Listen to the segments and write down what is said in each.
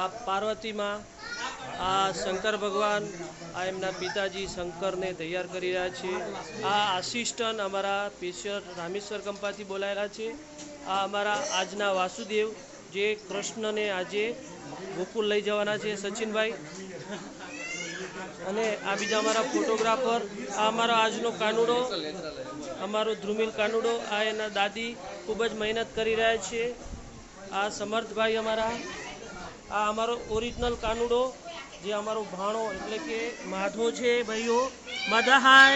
आ पार्वती माँ आ शंकर भगवान आ एमना पिताजी शंकर ने तैयार करी रह्या छे। आ आसिस्टंट अमरा पेशर रामेश्वर कंपाथी बोलायेला छे। आ अमरा आजना वासुदेव जे कृष्ण ने आजे गोकुल लई जवाना छे सचिन भाई। अने आ बीजा अमरा फोटोग्राफर आ अमरो आजनो कानुडो अमरो ध्रुमिल कानुडो आ एना दादी खूब ज मेहनत करी रह्या छे। आ समर्थ भाई अमरा आ अमरो ओरिजिनल कानुडो जे अमरो भाणो एटले के माधो छे भाईओ। माधा हाय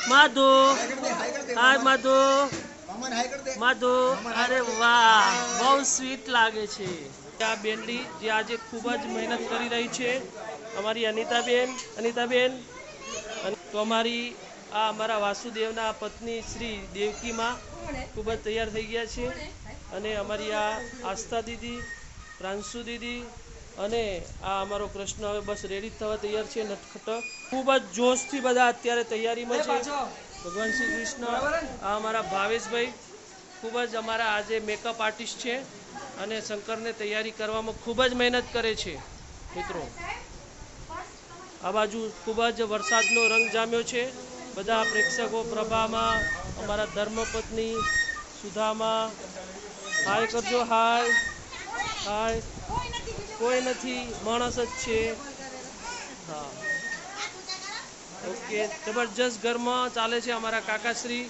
माधो हाय माधो माधो अरे वाह बहुत स्वीट लागे छे। आ बेनडी जे आजे खूब ज मेहनत करी रही छे अमारी अनिताबेन तो अमारी आ अमरा वासुदेवना पत्नी श्री देवकी माँ खूब ज तैयार थई गया छे। अने अमारी आ आस्था दीदी प्रांशु दीदी अने आ अमरो कृष्ण हवे बस रेडी थवा तैयार छे। नटखट खूब ज जोश थी बधा अत्यारे तैयारी में छे। भगवान श्री कृष्ण आ अमरा भावेश भाई खूब ज अमरा आजे मेकअप आर्टिस्ट छे अने शंकर ने तैयारी करवामां खूब ज मेहनत करे छे। मित्रों आ बाजू खूब ज वरसादनो रंग जाम्यो छे। बधा प्रेक्षको प्रभामा अमरा धर्मपत्नी सुधामा हाय करजो हाय हाय कोई नहीं माणस ज छे। हाँ ओके जबरदस्त घर में चाले छे। अमरा काकाश्री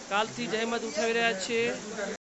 काल थी जयमत उठावी रह्या छे।